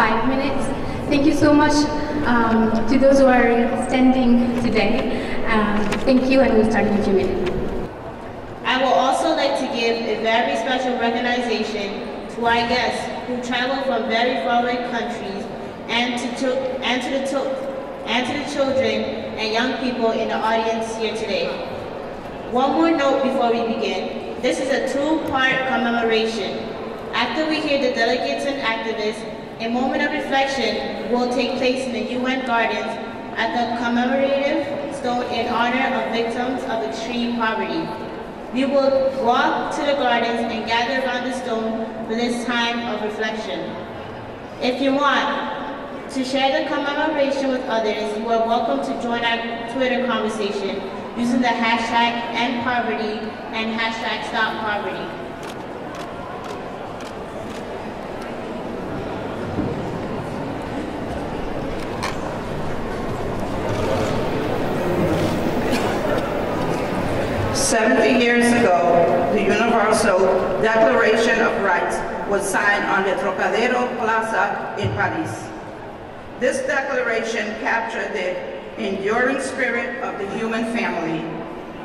5 minutes. Thank you so much to those who are standing today. Thank you, and we'll start in a few minutes. I would also like to give a very special recognition to our guests who travel from very faraway countries and to the children and young people in the audience here today. One more note before we begin. This is a two-part commemoration. After we hear the delegates and activists, a moment of reflection will take place in the UN Gardens at the commemorative stone in honor of victims of extreme poverty. We will walk to the gardens and gather around the stone for this time of reflection. If you want to share the commemoration with others, you are welcome to join our Twitter conversation using the hashtag #EndPoverty and hashtag #StopPoverty. Years ago, the Universal Declaration of Rights was signed on the Trocadero Plaza in Paris. This declaration captured the enduring spirit of the human family,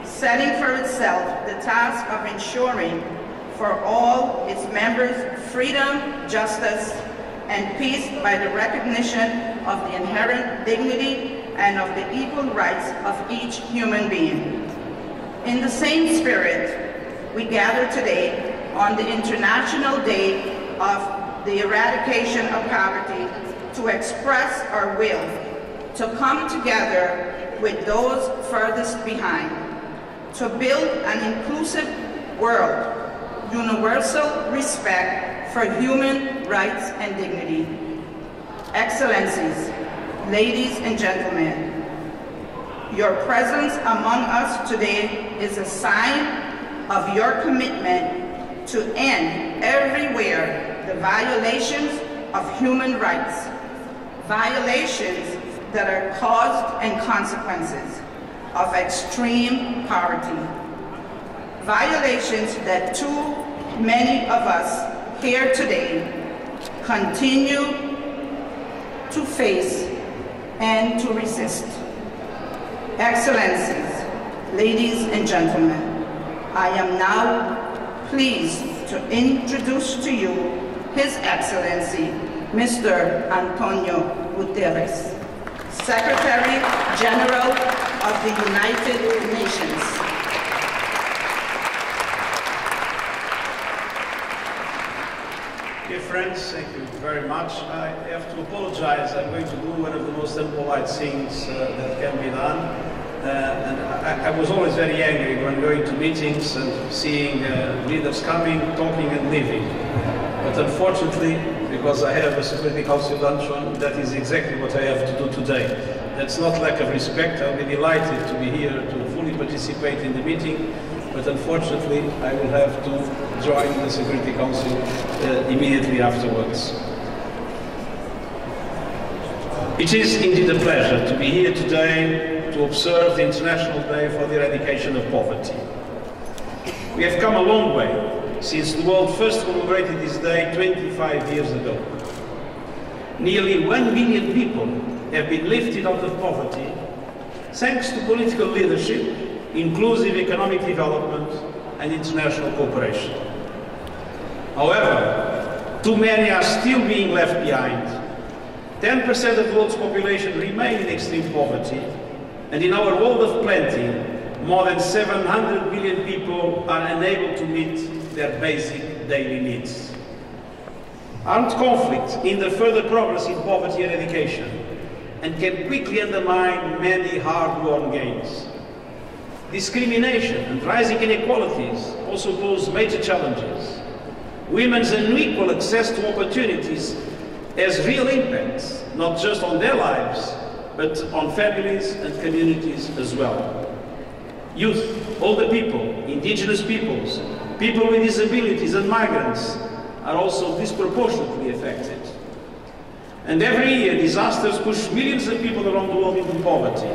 setting for itself the task of ensuring for all its members freedom, justice, and peace by the recognition of the inherent dignity and of the equal rights of each human being. In the same spirit, we gather today on the International Day of the Eradication of Poverty to express our will to come together with those furthest behind, to build an inclusive world, universal respect for human rights and dignity. Excellencies, ladies and gentlemen, your presence among us today is a sign of your commitment to end everywhere the violations of human rights, violations that are cause and consequences of extreme poverty, violations that too many of us here today continue to face and to resist. Excellencies, ladies and gentlemen, I am now pleased to introduce to you His Excellency, Mr. Antonio Guterres, Secretary General of the United Nations. Dear friends, thank you very much. I have to apologize. I'm going to do one of the most impolite things that can be done. And I was always very angry when going to meetings and seeing leaders coming, talking and leaving. But unfortunately, because I have a Security Council luncheon, that is exactly what I have to do today. That's not lack of respect. I'll be delighted to be here to fully participate in the meeting. But unfortunately, I will have to join the Security Council immediately afterwards. It is indeed a pleasure to be here today to observe the International Day for the Eradication of Poverty. We have come a long way since the world first commemorated this day 25 years ago. Nearly 1 million people have been lifted out of poverty thanks to political leadership, inclusive economic development and international cooperation. However, too many are still being left behind. 10% of the world's population remain in extreme poverty, and in our world of plenty, more than 700 million people are unable to meet their basic daily needs. Armed conflict hinders further progress in poverty eradication and can quickly undermine many hard-won gains. Discrimination and rising inequalities also pose major challenges. Women's unequal access to opportunities has real impacts, not just on their lives, but on families and communities as well. Youth, older people, indigenous peoples, people with disabilities and migrants are also disproportionately affected. And every year, disasters push millions of people around the world into poverty.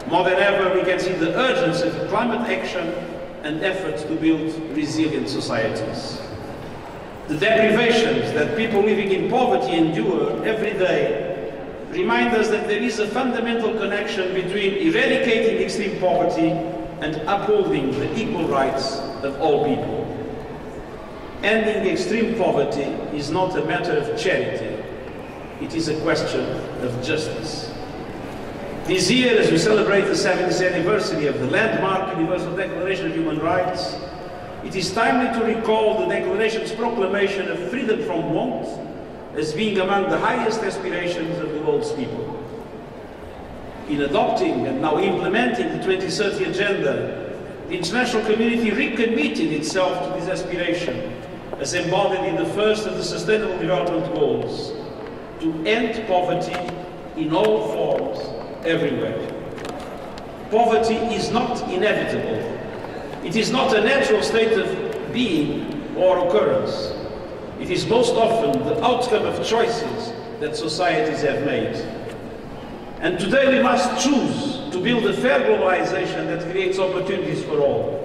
More than ever, we can see the urgency of climate action and efforts to build resilient societies. The deprivations that people living in poverty endure every day remind us that there is a fundamental connection between eradicating extreme poverty and upholding the equal rights of all people. Ending extreme poverty is not a matter of charity, it is a question of justice. This year, as we celebrate the 70th anniversary of the landmark Universal Declaration of Human Rights, it is timely to recall the Declaration's proclamation of freedom from want as being among the highest aspirations of the world's people. In adopting and now implementing the 2030 Agenda, the international community recommitted itself to this aspiration as embodied in the first of the Sustainable Development Goals, to end poverty in all forms, everywhere. Poverty is not inevitable. It is not a natural state of being or occurrence. It is most often the outcome of choices that societies have made. And today we must choose to build a fair globalization that creates opportunities for all.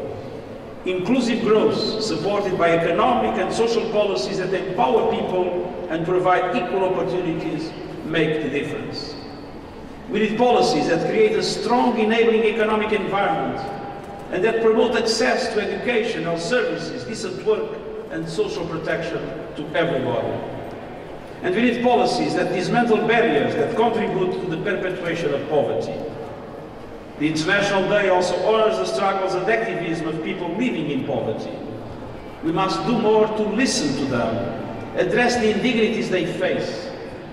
Inclusive growth, supported by economic and social policies that empower people and provide equal opportunities, make the difference. We need policies that create a strong enabling economic environment and that promote access to education, health services, decent work and social protection to everybody. And we need policies that dismantle barriers that contribute to the perpetuation of poverty. The International Day also honors the struggles and activism of people living in poverty. We must do more to listen to them, address the indignities they face,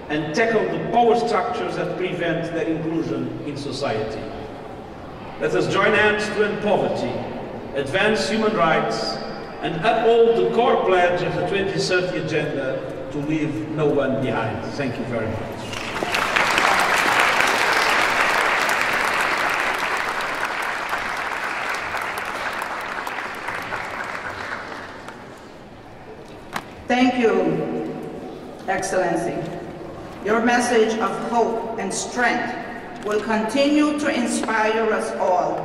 and tackle the power structures that prevent their inclusion in society. Let us join hands to end poverty, advance human rights, and uphold the core pledge of the 2030 Agenda to leave no one behind. Thank you very much. Thank you, Excellency. Your message of hope and strength will continue to inspire us all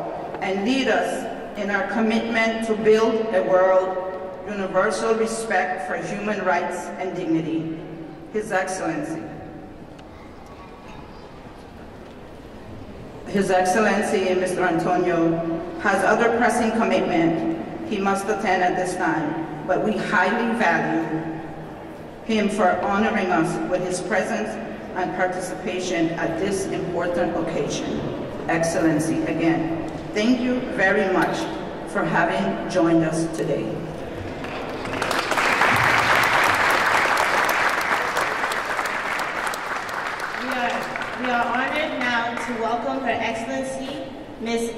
and lead us in our commitment to build a world of universal respect for human rights and dignity. His Excellency. His Excellency, Mr. Antonio, has other pressing commitment he must attend at this time, but we highly value him for honoring us with his presence and participation at this important occasion. Excellency, again, thank you very much for having joined us today. We are honored now to welcome Her Excellency, Ms.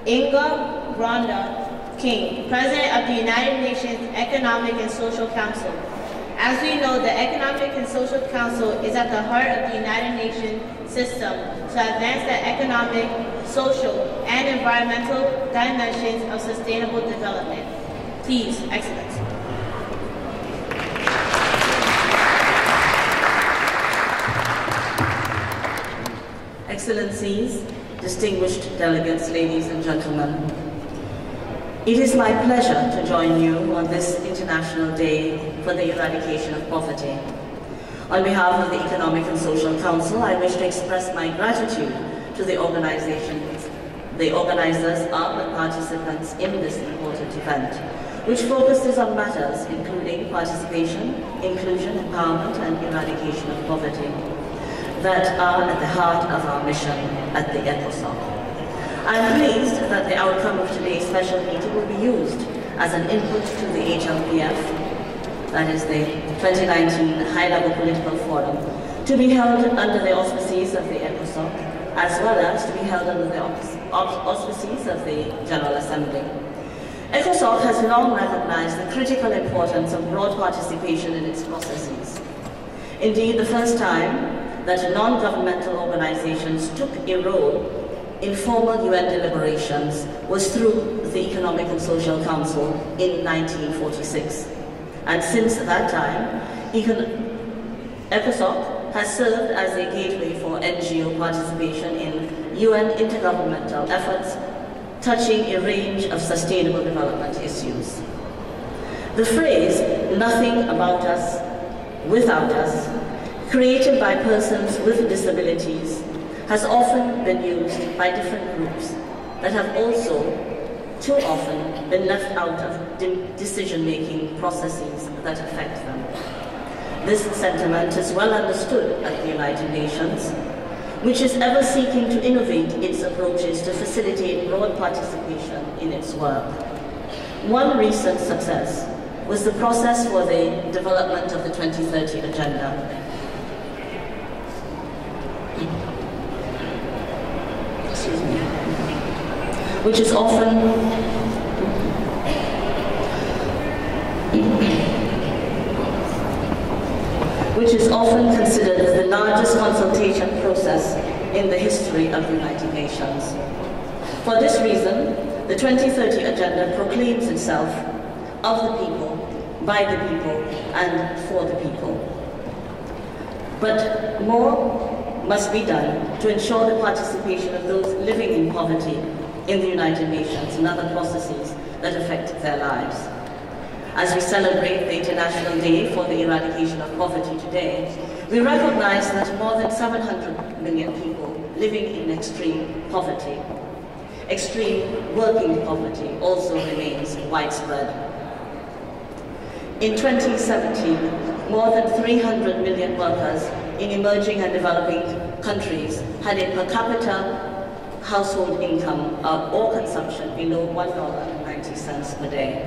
Inga Rhonda King, President of the United Nations Economic and Social Council. As we know, the Economic and Social Council is at the heart of the United Nations system to advance the economic, social, and environmental dimensions of sustainable development. Please, Excellency. Excellencies, distinguished delegates, ladies and gentlemen, it is my pleasure to join you on this International Day for the Eradication of Poverty. On behalf of the Economic and Social Council, I wish to express my gratitude to the organizations, the organizers and the participants in this important event, which focuses on matters including participation, inclusion, empowerment, and eradication of poverty that are at the heart of our mission at the ECOSOC. I am pleased that the outcome of today's special meeting will be used as an input to the HLPF, that is the 2019 High-Level Political Forum, to be held under the auspices of the ECOSOC, as well as to be held under the auspices of the General Assembly. ECOSOC has long recognized the critical importance of broad participation in its processes. Indeed, the first time that non-governmental organizations took a role in formal UN deliberations was through the Economic and Social Council in 1946. And since that time, ECOSOC has served as a gateway for NGO participation in UN intergovernmental efforts touching a range of sustainable development issues. The phrase, "nothing about us, without us," created by persons with disabilities, has often been used by different groups that have also too often been left out of decision-making processes that affect them. This sentiment is well understood at the United Nations, which is ever seeking to innovate its approaches to facilitate broad participation in its work. One recent success was the process for the development of the 2030 Agenda. Which is often considered as the largest consultation process in the history of the United Nations. For this reason, the 2030 Agenda proclaims itself of the people, by the people, and for the people. But more must be done to ensure the participation of those living in poverty in the United Nations and other processes that affect their lives. As we celebrate the International Day for the Eradication of Poverty today, we recognize that more than 700 million people living in extreme poverty. Extreme working poverty also remains widespread. In 2017, more than 300 million workers in emerging and developing countries had a per capita household income or consumption below $1.90 per day.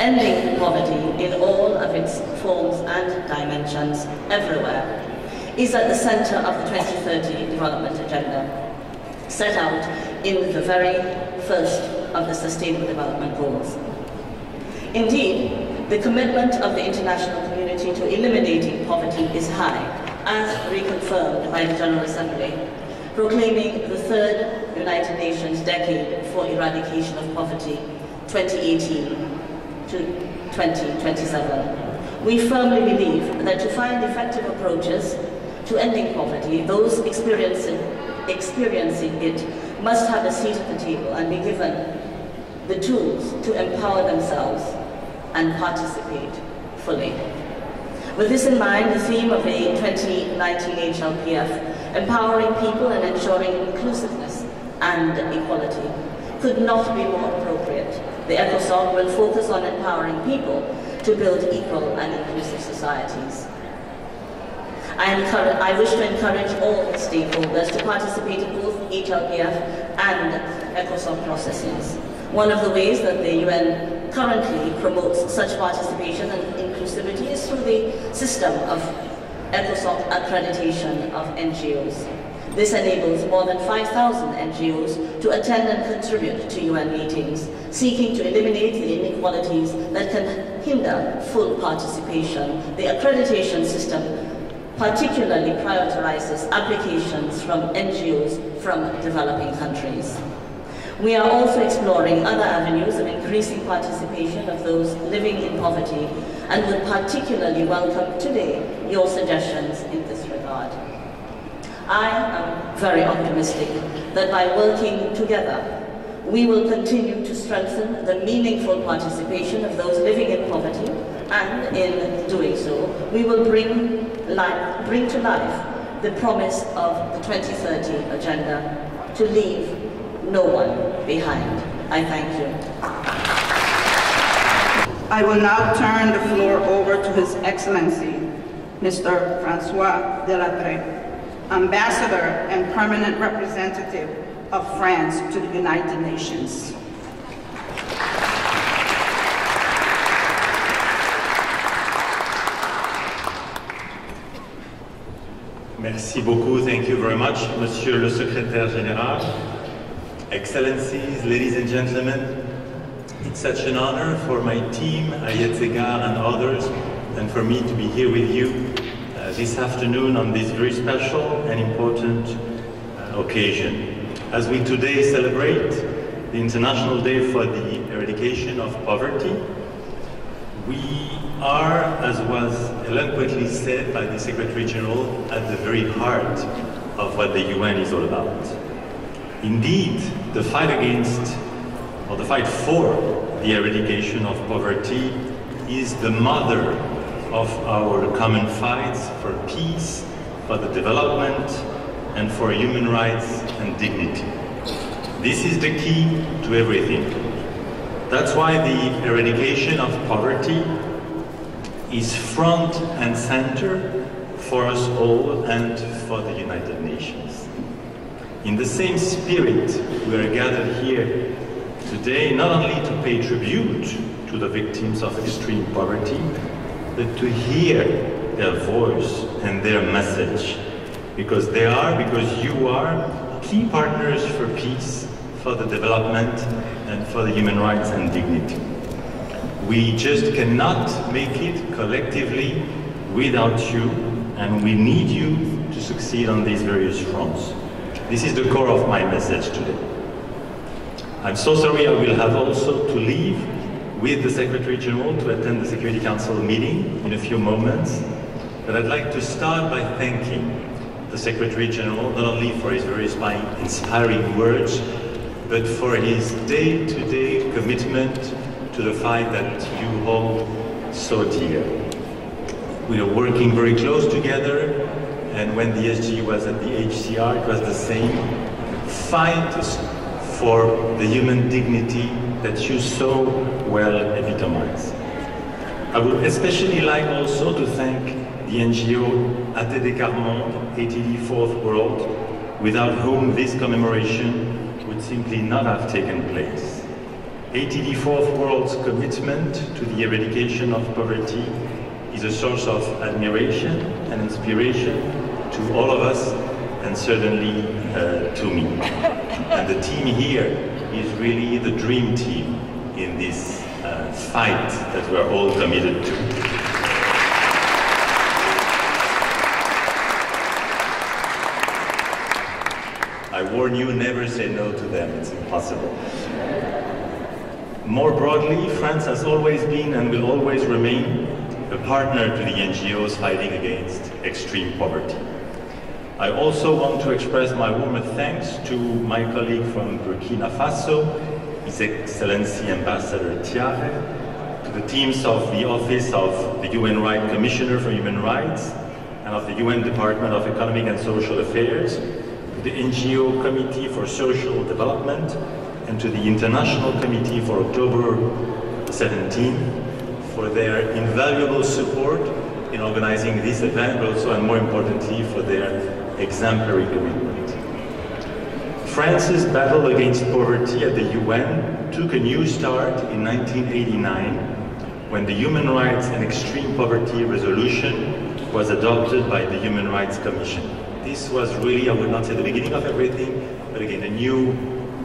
Ending poverty in all of its forms and dimensions everywhere is at the center of the 2030 Development Agenda, set out in the very first of the Sustainable Development Goals. Indeed, the commitment of the international community to eliminating poverty is high, as reconfirmed by the General Assembly, proclaiming the third United Nations Decade for Eradication of Poverty, 2018 to 2027. We firmly believe that to find effective approaches to ending poverty, those experiencing it must have a seat at the table and be given the tools to empower themselves and participate fully. With this in mind, the theme of the 2019 HLPF, empowering people and ensuring inclusiveness and equality, could not be more appropriate. The ECOSOC will focus on empowering people to build equal and inclusive societies. I wish to encourage all stakeholders to participate in both HLPF and ECOSOC processes. One of the ways that the UN currently promotes such participation and inclusivity is through the system of ECOSOC accreditation of NGOs. This enables more than 5,000 NGOs to attend and contribute to UN meetings, seeking to eliminate the inequalities that can hinder full participation. The accreditation system particularly prioritizes applications from NGOs from developing countries. We are also exploring other avenues of increasing participation of those living in poverty and would particularly welcome today your suggestions in this regard. I am very optimistic that by working together, we will continue to strengthen the meaningful participation of those living in poverty, and in doing so, we will bring to life the promise of the 2030 Agenda to leave no one behind. I thank you. I will now turn the floor over to His Excellency, Mr. François Delattre, Ambassador and Permanent Representative of France to the United Nations. Merci beaucoup. Thank you very much, Monsieur le Secrétaire Général. Excellencies, ladies and gentlemen, it's such an honor for my team, Ayet Segar and others, and for me to be here with you this afternoon on this very special and important occasion. As we today celebrate the International Day for the Eradication of Poverty, we are, as was eloquently said by the Secretary General, at the very heart of what the UN is all about. Indeed, the fight against, or the fight for the eradication of poverty is the mother of our common fights for peace, for the development, and for human rights and dignity. This is the key to everything. That's why the eradication of poverty is front and center for us all and for the United Nations. In the same spirit, we are gathered here today not only to pay tribute to the victims of extreme poverty, but to hear their voice and their message, because you are key partners for peace, for the development, and for the human rights and dignity. We just cannot make it collectively without you, and we need you to succeed on these various fronts. This is the core of my message today. I'm so sorry I will have also to leave with the Secretary General to attend the Security Council meeting in a few moments, but I'd like to start by thanking the Secretary General not only for his very inspiring words, but for his day-to-day commitment to the fight that you hold so dear. We are working very close together, and when the SG was at the HCR, it was the same. Fight for the human dignity that you so well epitomize. I would especially like also to thank the NGO ATD Carmonde, 84th World, without whom this commemoration would simply not have taken place. 84th World's commitment to the eradication of poverty is a source of admiration and inspiration to all of us, and certainly to me. And the team here is really the dream team in this fight that we're all committed to. I warn you, never say no to them, it's impossible. More broadly, France has always been and will always remain a partner to the NGOs fighting against extreme poverty. I also want to express my warmest thanks to my colleague from Burkina Faso, His Excellency Ambassador Thiaré, to the teams of the Office of the UN Rights Commissioner for Human Rights and of the UN Department of Economic and Social Affairs, to the NGO Committee for Social Development, and to the International Committee for October 17 for their invaluable support in organizing this event, but also, and more importantly, for their exemplary commitment. France's battle against poverty at the UN took a new start in 1989 when the Human Rights and Extreme Poverty Resolution was adopted by the Human Rights Commission. This was really, I would not say the beginning of everything, but again, a new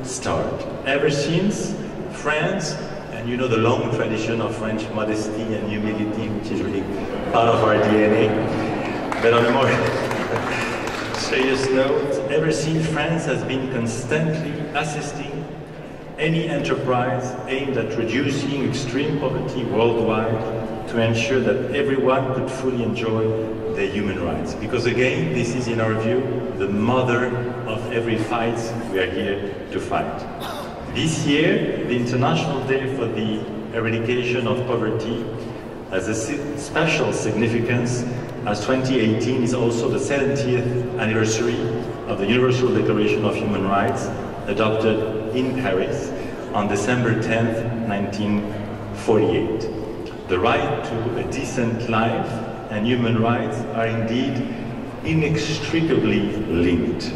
start. Ever since, France, and you know the long tradition of French modesty and humility, which is really part of our DNA, but on a more serious note, ever since France has been constantly assisting any enterprise aimed at reducing extreme poverty worldwide to ensure that everyone could fully enjoy their human rights. Because again, this is in our view, the mother of every fight we are here to fight. This year, the International Day for the Eradication of Poverty has a special significance, as 2018 is also the 70th anniversary of the Universal Declaration of Human Rights, adopted in Paris on December 10th, 1948. The right to a decent life and human rights are indeed inextricably linked.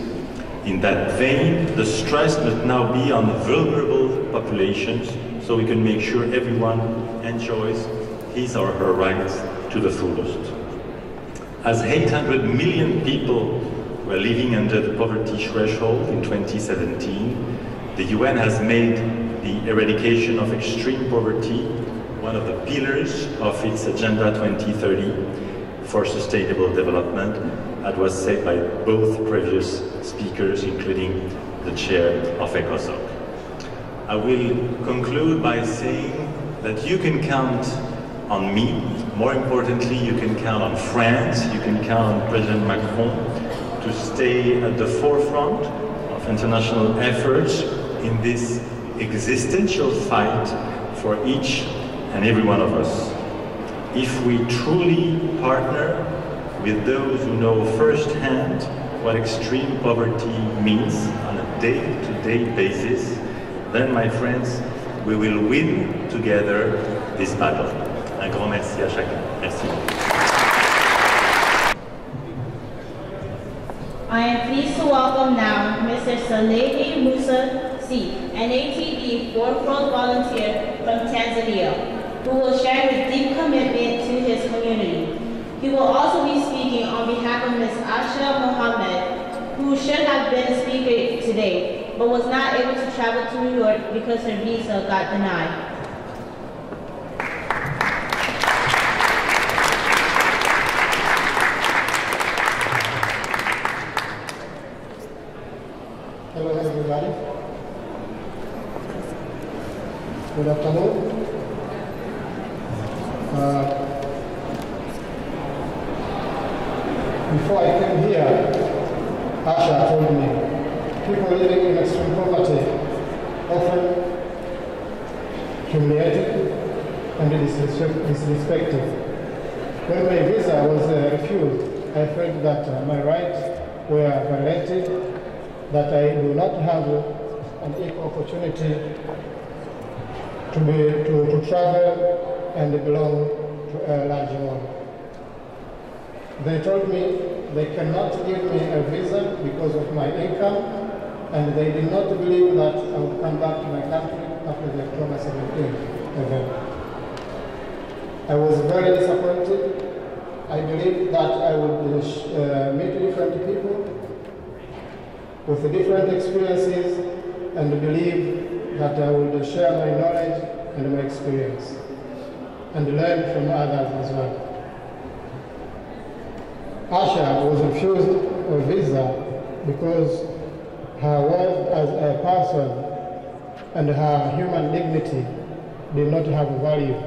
In that vein, the stress must now be on vulnerable populations so we can make sure everyone enjoys his or her rights to the fullest. As 800 million people were living under the poverty threshold in 2017, the UN has made the eradication of extreme poverty one of the pillars of its Agenda 2030 for sustainable development, as was said by both previous speakers, including the chair of ECOSOC. I will conclude by saying that you can count on me. More importantly, you can count on France, you can count on President Macron to stay at the forefront of international efforts in this existential fight for each and every one of us. if we truly partner with those who know firsthand what extreme poverty means on a day-to-day basis, then, my friends, we will win together this battle. Un grand merci à chacun. Merci. I am pleased to welcome now Mr. Salehi Musa C., an ATD fourth-world volunteer from Tanzania, who will share his deep commitment to his community. He will also be speaking on behalf of Ms. Asha Mohammed, who should have been a speaker today, but was not able to travel to New York because her visa got denied. Hello everybody. Good afternoon. Before I came here, Asha told me, people living in extreme poverty often humiliated and disrespected. When my visa was refused, I felt that my rights were violated, that I do not have an equal opportunity to travel and belong to a large world. They told me they cannot give me a visa because of my income, and they did not believe that I would come back to my country after the October 17th event. I was very disappointed. I believed that I would meet different people with different experiences and believe that I would share my knowledge and my experience and learn from others as well. Asha was refused a visa because her worth as a person and her human dignity did not have value.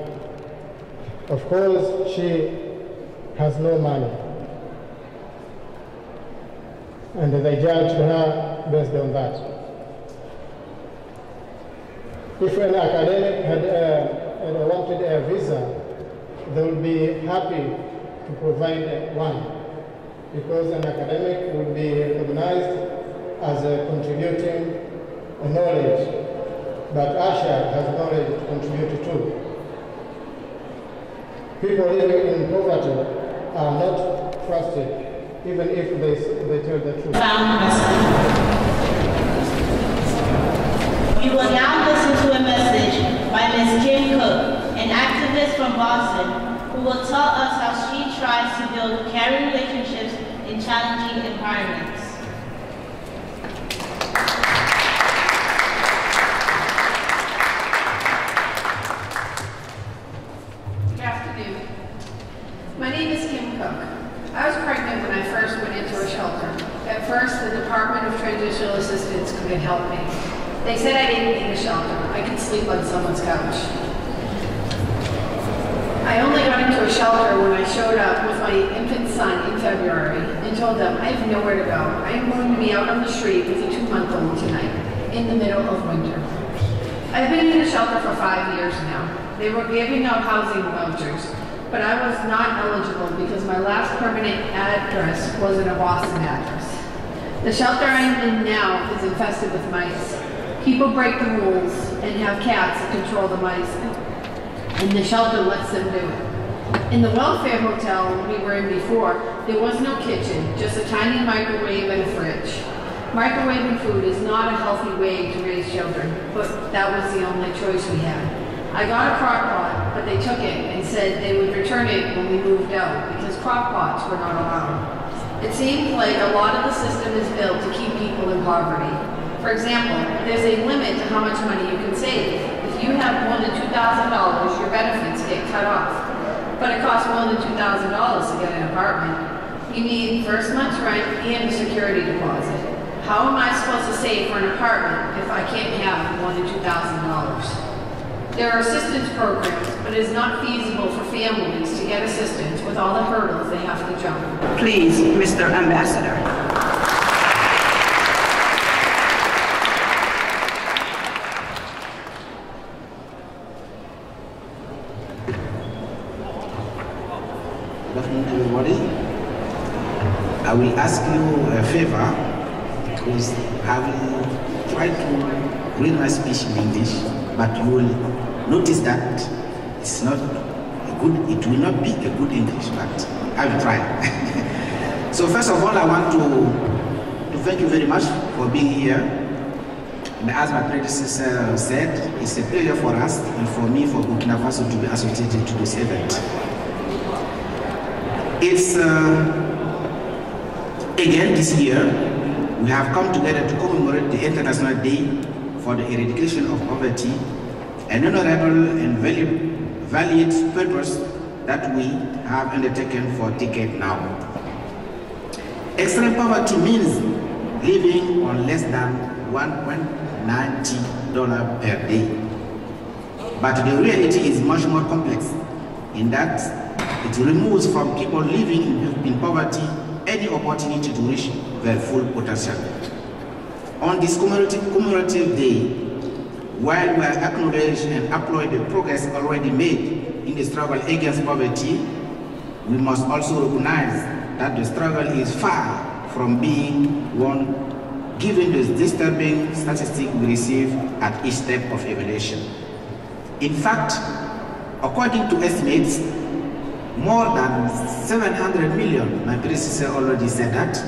Of course, she has no money, and they judged her based on that. If an academic had wanted a visa, they would be happy to provide one, because an academic would be recognized as contributing knowledge, but Asha has knowledge to contribute to. People living in poverty are not trusted, even if they tell the truth. We will now listen to a message by Ms. Kim Cook, an activist from Boston, who will tell us how she tries to build caring relationships in challenging environments. Good afternoon. My name is Kim Cook. I was pregnant when I first went into a shelter. At first, the Department of Transitional Assistance couldn't help me. They said I didn't need a shelter. I could sleep on someone's couch. I only got into a shelter when I showed up with my infant son in February and told them I have nowhere to go. I am going to be out on the street with a 2-month-old tonight, in the middle of winter. I've been in a shelter for 5 years now. They were giving out housing vouchers, but I was not eligible because my last permanent address wasn't a Boston address. The shelter I'm in now is infested with mice. People break the rules and have cats that control the mice, and the shelter lets them do it. In the welfare hotel we were in before, there was no kitchen, just a tiny microwave and a fridge. Microwaving food is not a healthy way to raise children, but that was the only choice we had. I got a crock pot, but they took it and said they would return it when we moved out because crock pots were not allowed. It seems like a lot of the system is built to keep people in poverty. For example, there's a limit to how much money you can save. If you have more than $2,000, your benefits get cut off. But it costs more than $2,000 to get an apartment. You need first month's rent and a security deposit. How am I supposed to save for an apartment if I can't have more than $2,000? There are assistance programs, but it is not feasible for families to get assistance with all the hurdles they have to jump. Please, Mr. Ambassador. Good afternoon, everybody. I will ask you a favor because I will try to read my speech in English, but you will notice that it's not a good, it will not be a good English, but I will try. So first of all, I want to thank you very much for being here. And as my predecessor said, it's a pleasure for us and for me, for Burkina Faso, to be associated to this event. It's again this year, we have come together to commemorate the International Day for the Eradication of Poverty, an honorable and valued purpose that we have undertaken for decades now. Extreme poverty means living on less than $1.90 per day. But the reality is much more complex in that it removes from people living in poverty any opportunity to reach their full potential. On this commemorative day, while we acknowledge and applaud the progress already made in the struggle against poverty, we must also recognize that the struggle is far from being one, given the disturbing statistics we receive at each step of evaluation. In fact, according to estimates, more than 700 million, my predecessor already said that,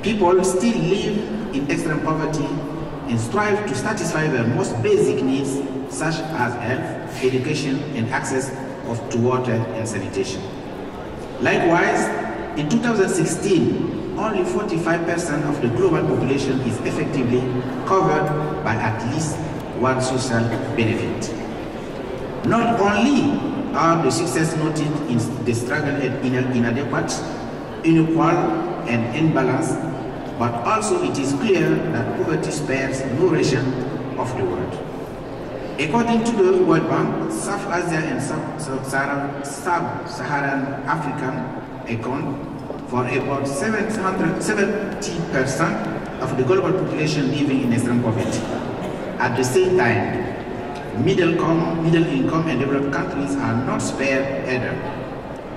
people still live in extreme poverty and strive to satisfy their most basic needs, such as health, education, and access to water and sanitation. Likewise, in 2016, only 45% of the global population is effectively covered by at least one social benefit. Not only are the success noted in the struggle inadequate, unequal, and imbalanced, but also it is clear that poverty spares no region of the world. According to the World Bank, South Asia and Sub-Saharan Africa account for about 70% of the global population living in extreme poverty. At the same time, middle income and developed countries are not spared either.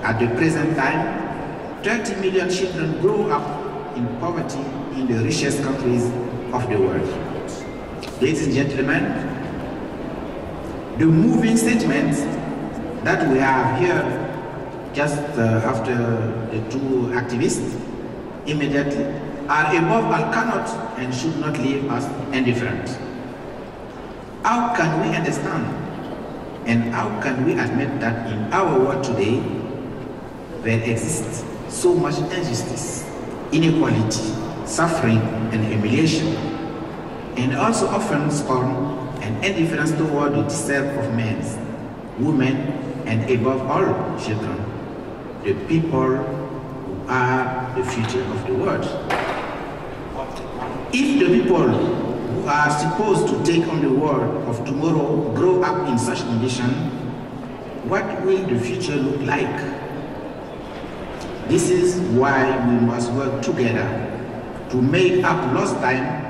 At the present time, 30 million children grow up in poverty in the richest countries of the world. Ladies and gentlemen, the moving statements that we have here just after the two activists immediately are above all cannot and should not leave us indifferent. How can we understand and how can we admit that in our world today there exists so much injustice, inequality, suffering and humiliation, and also often scorn and indifference toward the deserve of men, women, and above all children, the people who are the future of the world. If the people who are supposed to take on the world of tomorrow grow up in such condition, what will the future look like? This is why we must work together to make up lost time,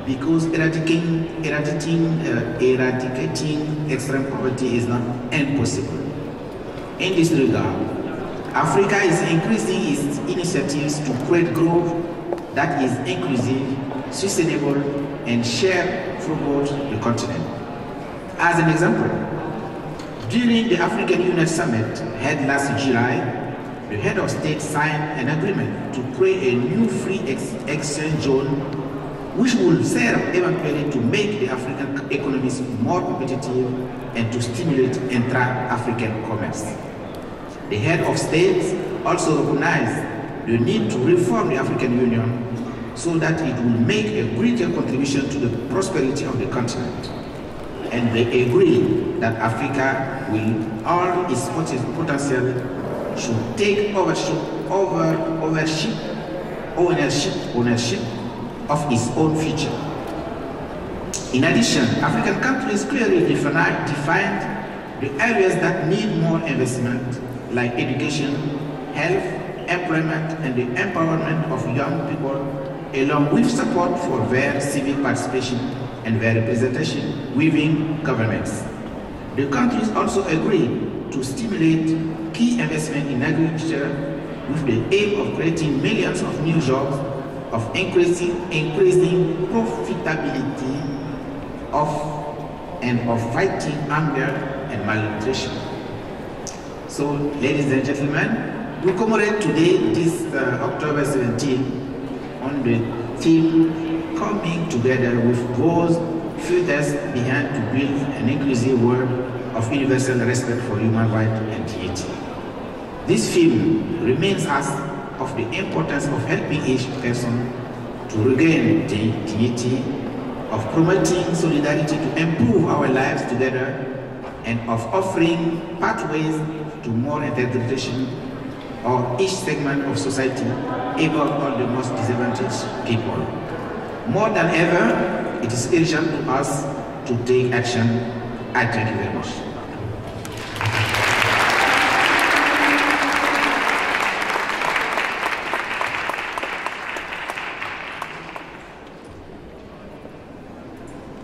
because eradicating extreme poverty is not impossible. In this regard, Africa is increasing its initiatives to create growth that is inclusive, sustainable, and shared throughout the continent. As an example, during the African Union Summit held last July, the head of state signed an agreement to create a new free exchange zone which will serve eventually to make the African economies more competitive and to stimulate intra-African commerce. The head of state also recognized the need to reform the African Union so that it will make a greater contribution to the prosperity of the continent. And they agree that Africa, with all its potential, should take ownership of its own future. In addition, African countries clearly defined the areas that need more investment, like education, health, employment, and the empowerment of young people, along with support for their civic participation and their representation within governments. The countries also agreed to stimulate key investment in agriculture, with the aim of creating millions of new jobs, of increasing profitability, of fighting hunger and malnutrition. So, ladies and gentlemen, we commemorate today, this October 17, on the theme coming together with those futures behind to build an inclusive world of universal respect for human rights and dignity. This film reminds us of the importance of helping each person to regain the dignity, of promoting solidarity to improve our lives together, and of offering pathways to more integration of each segment of society, above all the most disadvantaged people. More than ever, it is urgent to us to take action. I thank you very much.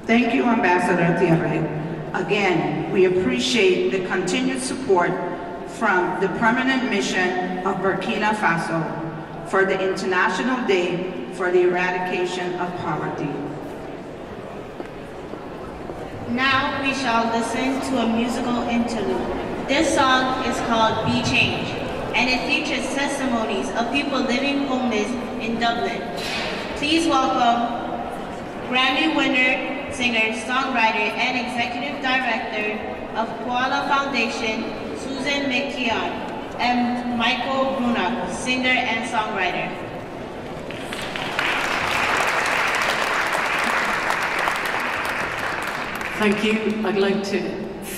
Thank you, Ambassador Thierry. Again, we appreciate the continued support from the Permanent Mission of Burkina Faso for the International Day for the Eradication of Poverty. Now we shall listen to a musical interlude. This song is called Be Changed, and it features testimonies of people living homeless in Dublin. Please welcome Grammy winner, singer, songwriter, and executive director of Koala Foundation, Susan McKeon, and Michael Brunock, singer and songwriter. Thank you. I'd like to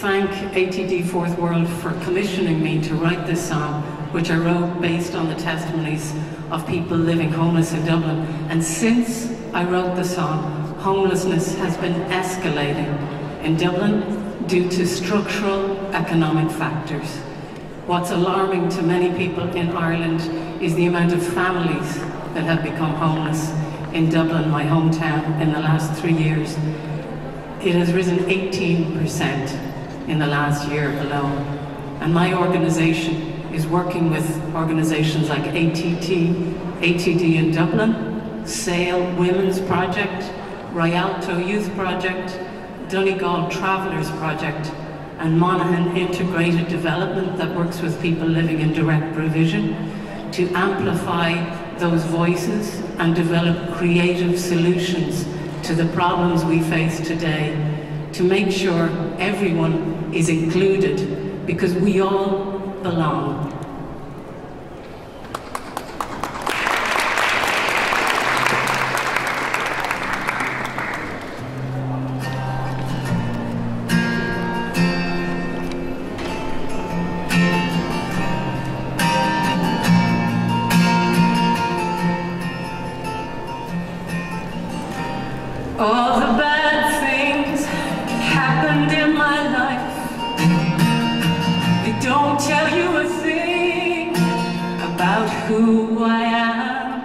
thank ATD Fourth World for commissioning me to write this song, which I wrote based on the testimonies of people living homeless in Dublin. And since I wrote the song, homelessness has been escalating in Dublin due to structural economic factors. What's alarming to many people in Ireland is the amount of families that have become homeless in Dublin, my hometown, in the last 3 years. It has risen 18% in the last year alone. And my organization is working with organizations like ATD in Dublin, SAIL Women's Project, Rialto Youth Project, Donegal Travellers Project, and Monaghan Integrated Development that works with people living in direct provision to amplify those voices and develop creative solutions to the problems we face today, to make sure everyone is included, because we all belong. All the bad things happened in my life. They don't tell you a thing about who I am.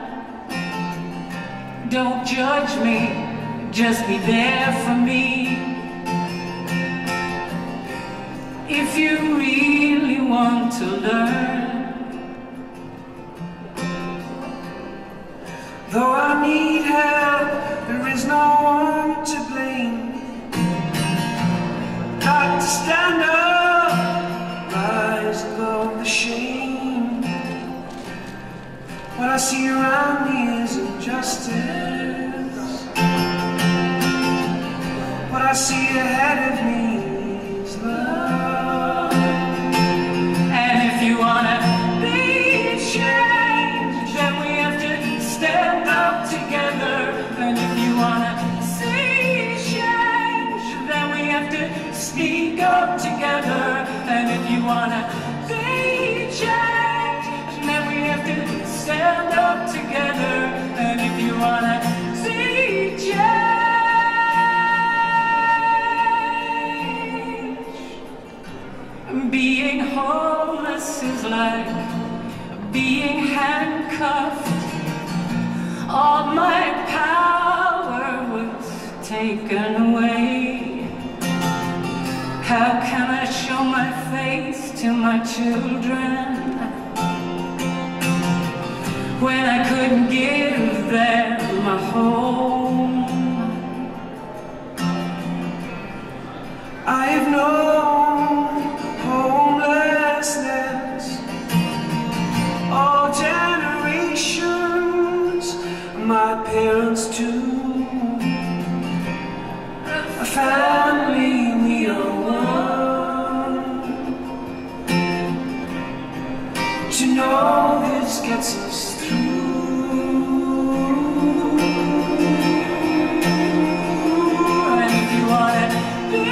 Don't judge me, just be there for me. If you really want to learn. Though I need help, there is no one to blame. Got to stand up, rise above the shame. What I see around me is injustice. What I see ahead of me is love. And if you wanna be changed, then we have to stand up together. And if you wanna see change, then we have to speak up together. And if you wanna be changed, then we have to stand up together. And if you wanna see change, being homeless is like being handcuffed. All my power was taken away. How can I show my face to my children when I couldn't give them my home. I've known homelessness all generations, my parents too. A family, we are one. To know this gets us through. And if you wanna be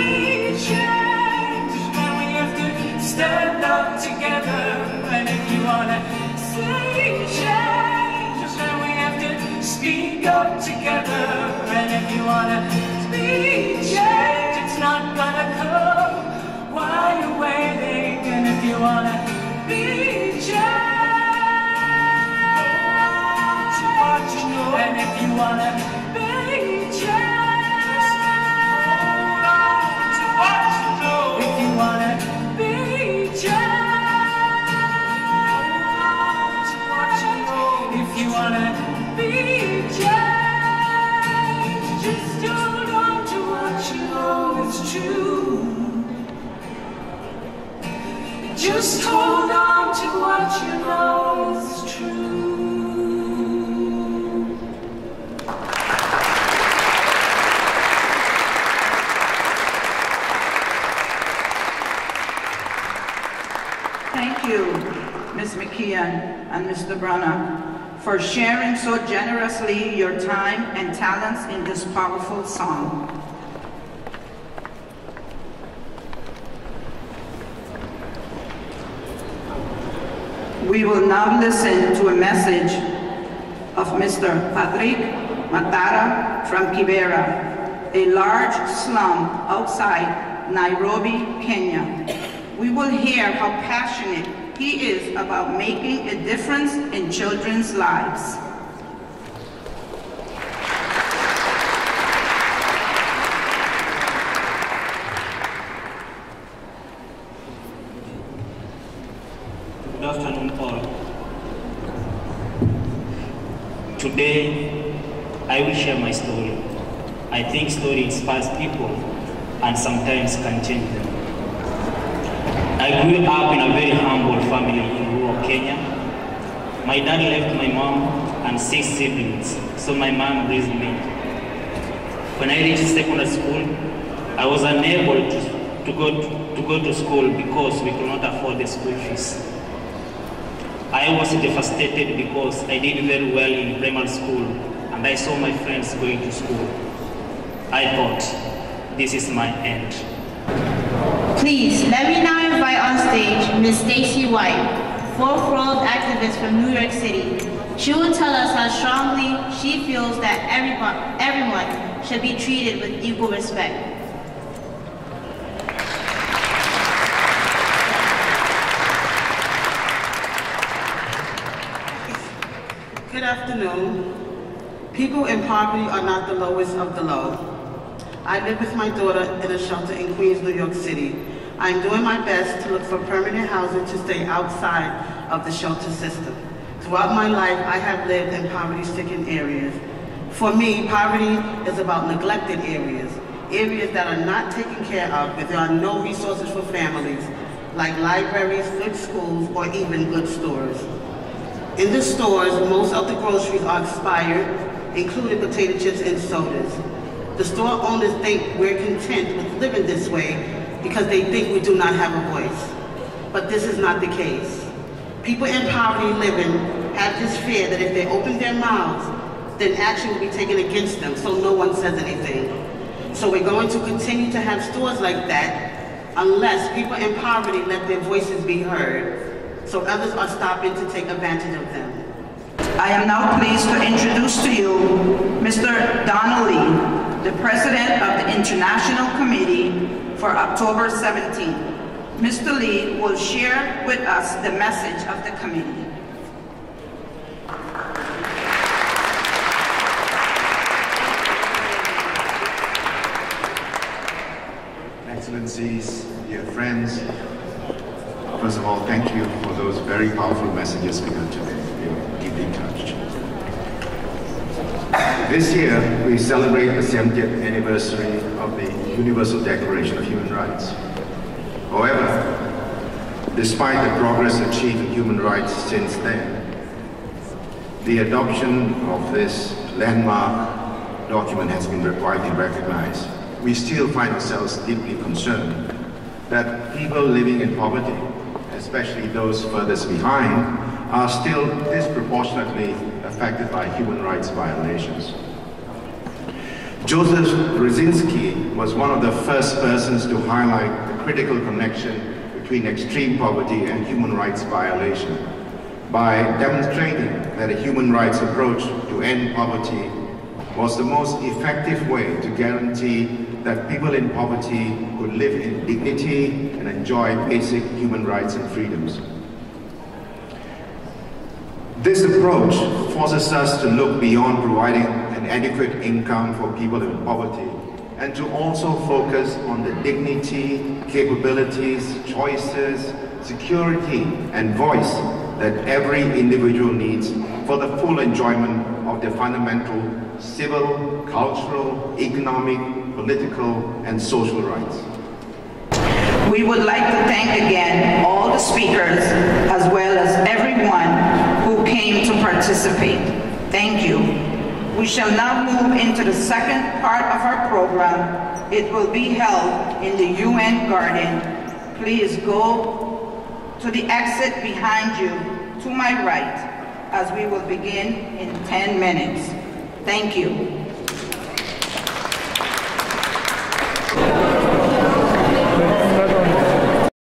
changed, then we have to stand up together. And if you wanna say change, then we have to speak up together. And if you wanna speak change, it's not gonna come while you're waiting. And if you wanna be changed, and if you wanna be changed, if you wanna be changed, if you wanna be changed, just hold on to what you know is true. Just hold on to what you know is true. Thank you, Ms. McKeon and Mr. Brunner, for sharing so generously your time and talents in this powerful song. We will now listen to a message of Mr. Patrick Matara from Kibera, a large slum outside Nairobi, Kenya. We will hear how passionate he is about making a difference in children's lives. Good afternoon, all. Today, I will share my story. I think story inspires people and sometimes can change them. I grew up in a very humble family in rural Kenya. My dad left my mom and 6 siblings, so my mom raised me. When I reached secondary school, I was unable to go to school because we could not afford the school fees. I was devastated because I did very well in primary school and I saw my friends going to school. I thought, this is my end. Please, let me now invite on stage Ms. Stacy White, fourth world activist from New York City. She will tell us how strongly she feels that everyone should be treated with equal respect. Good afternoon. People in poverty are not the lowest of the low. I live with my daughter in a shelter in Queens, New York City. I'm doing my best to look for permanent housing to stay outside of the shelter system. Throughout my life, I have lived in poverty-stricken areas. For me, poverty is about neglected areas, areas that are not taken care of, where there are no resources for families, like libraries, good schools, or even good stores. In the stores, most of the groceries are expired, including potato chips and sodas. The store owners think we're content with living this way because they think we do not have a voice. But this is not the case. People in poverty living have this fear that if they open their mouths, then action will be taken against them, so no one says anything. So we're going to continue to have stores like that unless people in poverty let their voices be heard, so others are stopping to take advantage of them. I am now pleased to introduce to you Mr. Donnelly, the President of the International Committee for October 17th. Mr. Lee will share with us the message of the committee. Excellencies, dear friends, first of all, thank you for those very powerful messages we heard today. We deeply deeply touched. This year, we celebrate the 70th anniversary of the Universal Declaration of Human Rights. However, despite the progress achieved in human rights since then, the adoption of this landmark document has been widely recognized. We still find ourselves deeply concerned that people living in poverty, especially those furthest behind, are still disproportionately affected by human rights violations. Joseph Brzezinski was one of the first persons to highlight the critical connection between extreme poverty and human rights violation by demonstrating that a human rights approach to end poverty was the most effective way to guarantee that people in poverty could live in dignity and enjoy basic human rights and freedoms. This approach forces us to look beyond providing an adequate income for people in poverty and to also focus on the dignity, capabilities, choices, security, and voice that every individual needs for the full enjoyment of their fundamental civil, cultural, economic, political, and social rights. We would like to thank again all the speakers as well as everyone who came to participate. Thank you. We shall now move into the second part of our program. It will be held in the UN Garden. Please go to the exit behind you to my right as we will begin in 10 minutes. Thank you.